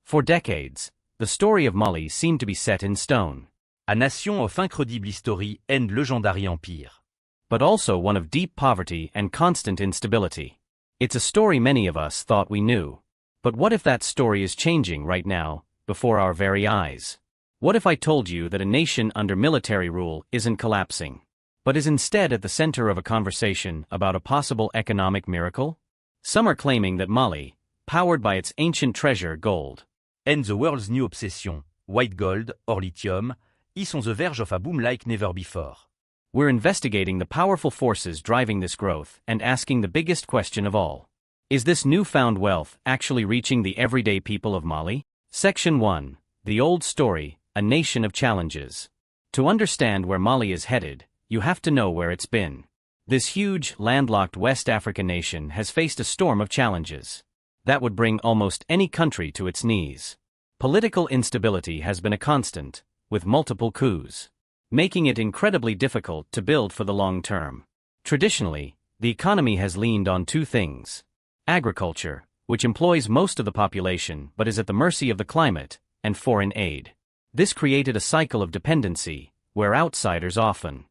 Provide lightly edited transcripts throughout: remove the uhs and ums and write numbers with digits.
For decades, the story of Mali seemed to be set in stone. A nation of incredible history and legendary empire. But also one of deep poverty and constant instability. It's a story many of us thought we knew. But what if that story is changing right now, before our very eyes? What if I told you that a nation under military rule isn't collapsing, but is instead at the center of a conversation about a possible economic miracle? Some are claiming that Mali, powered by its ancient treasure gold, And the world's new obsession, white gold or lithium, is on the verge of a boom like never before. We're investigating the powerful forces driving this growth and asking the biggest question of all. Is this newfound wealth actually reaching the everyday people of Mali? Section 1. The Old Story, a Nation of Challenges. To understand where Mali is headed, you have to know where it's been. This huge, landlocked West African nation has faced a storm of challenges that would bring almost any country to its knees. Political instability has been a constant, with multiple coups, making it incredibly difficult to build for the long term. Traditionally, the economy has leaned on two things: agriculture, which employs most of the population but is at the mercy of the climate, and foreign aid. This created a cycle of dependency, where outsiders often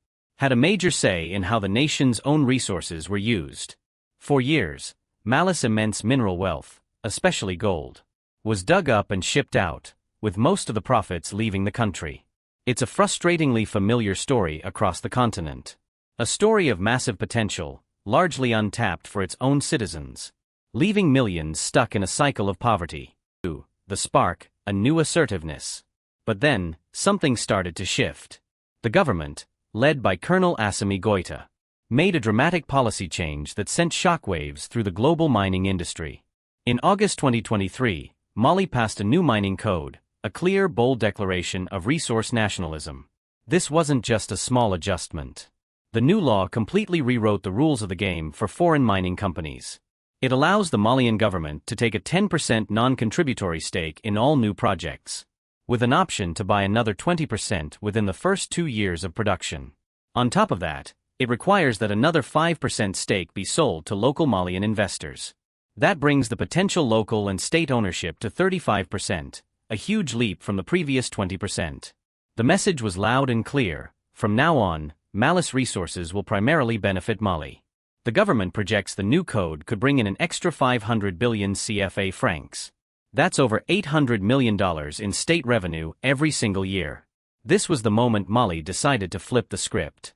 had a major say in how the nation's own resources were used. For years, Mali's immense mineral wealth, especially gold, was dug up and shipped out, with most of the profits leaving the country. It's a frustratingly familiar story across the continent. A story of massive potential, largely untapped for its own citizens, leaving millions stuck in a cycle of poverty. The spark, a new assertiveness. But then, something started to shift. The government, led by Colonel Assimi Goïta, made a dramatic policy change that sent shockwaves through the global mining industry. In August 2023, Mali passed a new mining code, a clear, bold declaration of resource nationalism. This wasn't just a small adjustment. The new law completely rewrote the rules of the game for foreign mining companies. It allows the Malian government to take a 10% non-contributory stake in all new projects, with an option to buy another 20% within the first 2 years of production. On top of that, it requires that another 5% stake be sold to local Malian investors. That brings the potential local and state ownership to 35%, a huge leap from the previous 20%. The message was loud and clear: from now on, Mali's resources will primarily benefit Mali. The government projects the new code could bring in an extra 500 billion CFA francs. That's over $800 million in state revenue every single year. This was the moment Mali decided to flip the script.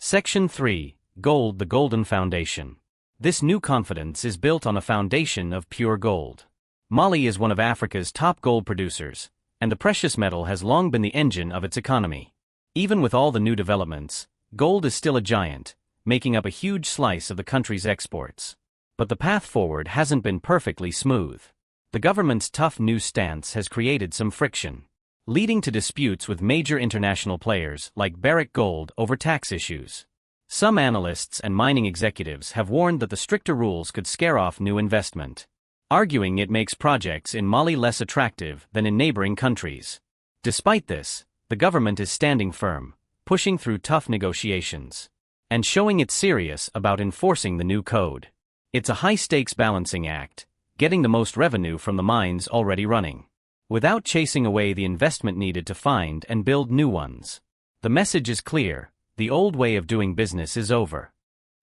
Section 3. Gold, the Golden Foundation. This new confidence is built on a foundation of pure gold. Mali is one of Africa's top gold producers, and the precious metal has long been the engine of its economy. Even with all the new developments, gold is still a giant, making up a huge slice of the country's exports. But the path forward hasn't been perfectly smooth. The government's tough new stance has created some friction, leading to disputes with major international players like Barrick Gold over tax issues. Some analysts and mining executives have warned that the stricter rules could scare off new investment, arguing it makes projects in Mali less attractive than in neighboring countries. Despite this, the government is standing firm, pushing through tough negotiations, and showing it's serious about enforcing the new code. It's a high-stakes balancing act, getting the most revenue from the mines already running, without chasing away the investment needed to find and build new ones. The message is clear: the old way of doing business is over.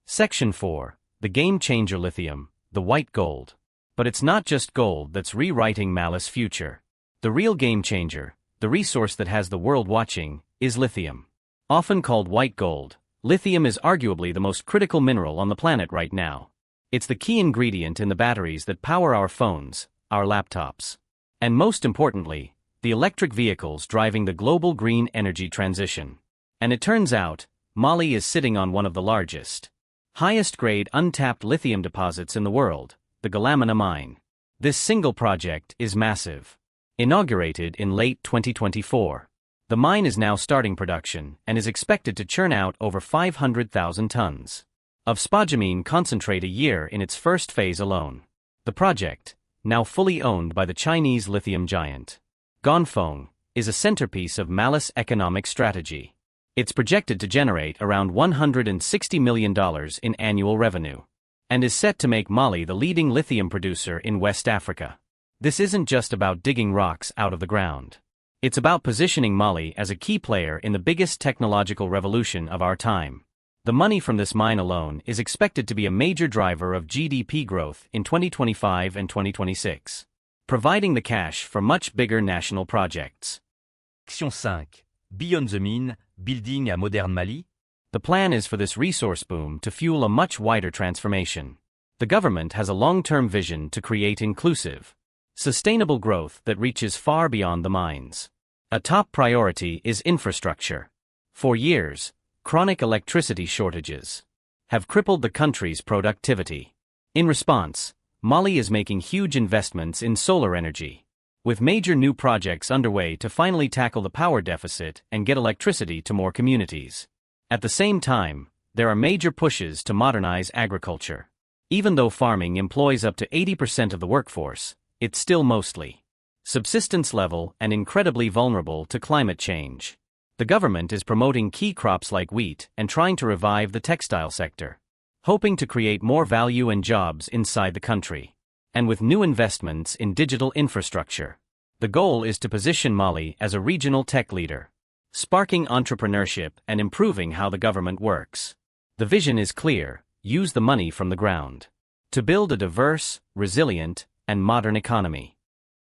Section 4. The Game Changer: Lithium, the White Gold. But it's not just gold that's rewriting Mali's future. The real game changer, the resource that has the world watching, is lithium. Often called white gold, lithium is arguably the most critical mineral on the planet right now. It's the key ingredient in the batteries that power our phones, our laptops, and most importantly, the electric vehicles driving the global green energy transition. And it turns out, Mali is sitting on one of the largest, highest-grade untapped lithium deposits in the world, the Galamina mine. This single project is massive. Inaugurated in late 2024, the mine is now starting production and is expected to churn out over 500,000 tons of spodumene concentrate a year in its first phase alone. The project, now fully owned by the Chinese lithium giant Ganfeng, is a centerpiece of Mali's economic strategy. It's projected to generate around $160 million in annual revenue, and is set to make Mali the leading lithium producer in West Africa. This isn't just about digging rocks out of the ground. It's about positioning Mali as a key player in the biggest technological revolution of our time. The money from this mine alone is expected to be a major driver of GDP growth in 2025 and 2026, providing the cash for much bigger national projects. Action 5. Beyond the mine, building a modern Mali. The plan is for this resource boom to fuel a much wider transformation. The government has a long-term vision to create inclusive, sustainable growth that reaches far beyond the mines. A top priority is infrastructure. For years, chronic electricity shortages have crippled the country's productivity. In response, Mali is making huge investments in solar energy, with major new projects underway to finally tackle the power deficit and get electricity to more communities. At the same time, there are major pushes to modernize agriculture. Even though farming employs up to 80% of the workforce, it's still mostly subsistence level and incredibly vulnerable to climate change. The government is promoting key crops like wheat and trying to revive the textile sector, hoping to create more value and jobs inside the country. And with new investments in digital infrastructure, the goal is to position Mali as a regional tech leader, sparking entrepreneurship and improving how the government works. The vision is clear: use the money from the ground to build a diverse, resilient, and modern economy.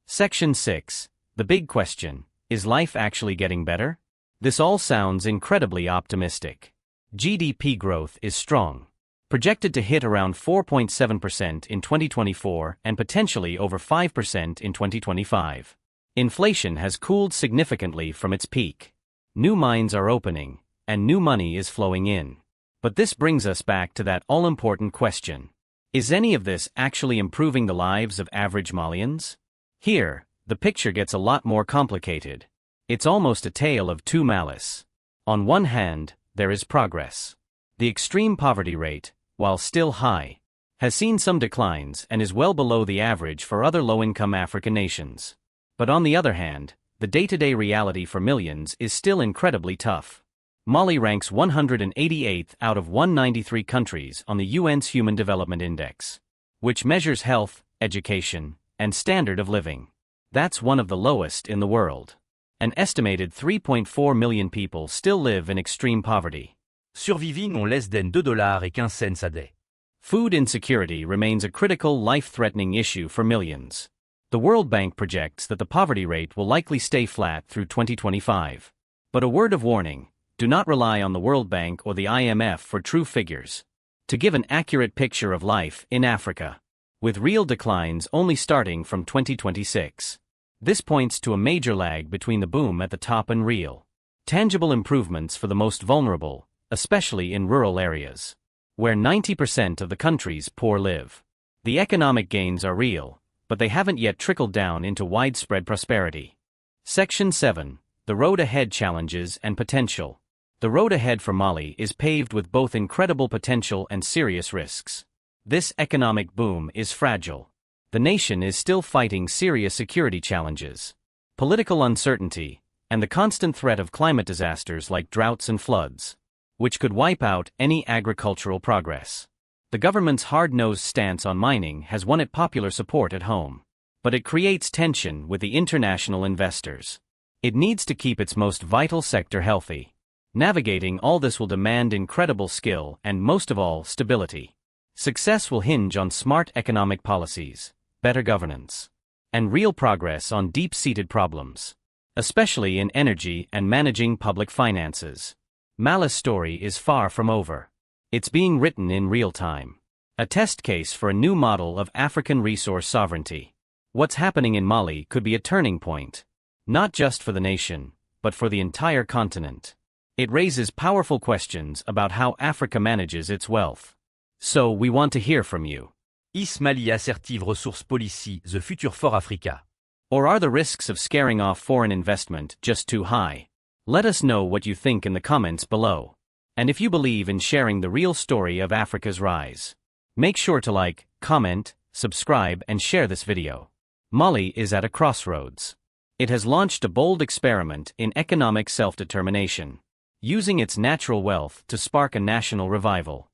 Section 6. The big question: is life actually getting better? This all sounds incredibly optimistic. GDP growth is strong, projected to hit around 4.7% in 2024 and potentially over 5% in 2025. Inflation has cooled significantly from its peak. New mines are opening, and new money is flowing in. But this brings us back to that all-important question: is any of this actually improving the lives of average Malians? Here, the picture gets a lot more complicated. It's almost a tale of two malice. On one hand, there is progress. The extreme poverty rate, while still high, has seen some declines and is well below the average for other low-income African nations. But on the other hand, the day-to-day reality for millions is still incredibly tough. Mali ranks 188th out of 193 countries on the UN's Human Development Index, which measures health, education, and standard of living. That's one of the lowest in the world. An estimated 3.4 million people still live in extreme poverty, Surviving on less than $2.15 a day. Food insecurity remains a critical, life-threatening issue for millions. The World Bank projects that the poverty rate will likely stay flat through 2025. But a word of warning: do not rely on the World Bank or the IMF for true figures to give an accurate picture of life in Africa, with real declines only starting from 2026. This points to a major lag between the boom at the top and real, tangible improvements for the most vulnerable, especially in rural areas, where 90% of the country's poor live. The economic gains are real, but they haven't yet trickled down into widespread prosperity. Section 7. The road ahead: challenges and potential. The road ahead for Mali is paved with both incredible potential and serious risks. This economic boom is fragile. The nation is still fighting serious security challenges, political uncertainty, and the constant threat of climate disasters like droughts and floods, which could wipe out any agricultural progress. The government's hard-nosed stance on mining has won it popular support at home, but it creates tension with the international investors. It needs to keep its most vital sector healthy. Navigating all this will demand incredible skill and, most of all, stability. Success will hinge on smart economic policies, better governance, and real progress on deep-seated problems, especially in energy and managing public finances. Mali's story is far from over. It's being written in real time. A test case for a new model of African resource sovereignty. What's happening in Mali could be a turning point, not just for the nation, but for the entire continent. It raises powerful questions about how Africa manages its wealth. So we want to hear from you. Is Mali assertive resource policy the future for Africa? Or are the risks of scaring off foreign investment just too high? Let us know what you think in the comments below. And if you believe in sharing the real story of Africa's rise, make sure to like, comment, subscribe, and share this video. Mali is at a crossroads. It has launched a bold experiment in economic self-determination, using its natural wealth to spark a national revival.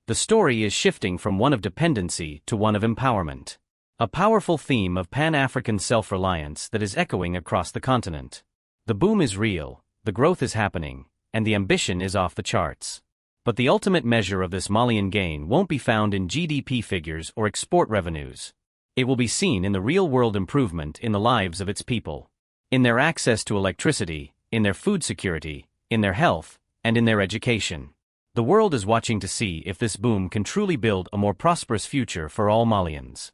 The story is shifting from one of dependency to one of empowerment. A powerful theme of Pan-African self-reliance that is echoing across the continent. The boom is real, the growth is happening, and the ambition is off the charts. But the ultimate measure of this Malian gain won't be found in GDP figures or export revenues. It will be seen in the real-world improvement in the lives of its people. In their access to electricity, in their food security, in their health, and in their education. The world is watching to see if this boom can truly build a more prosperous future for all Malians.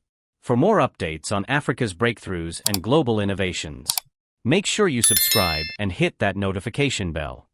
For more updates on Africa's breakthroughs and global innovations, make sure you subscribe and hit that notification bell.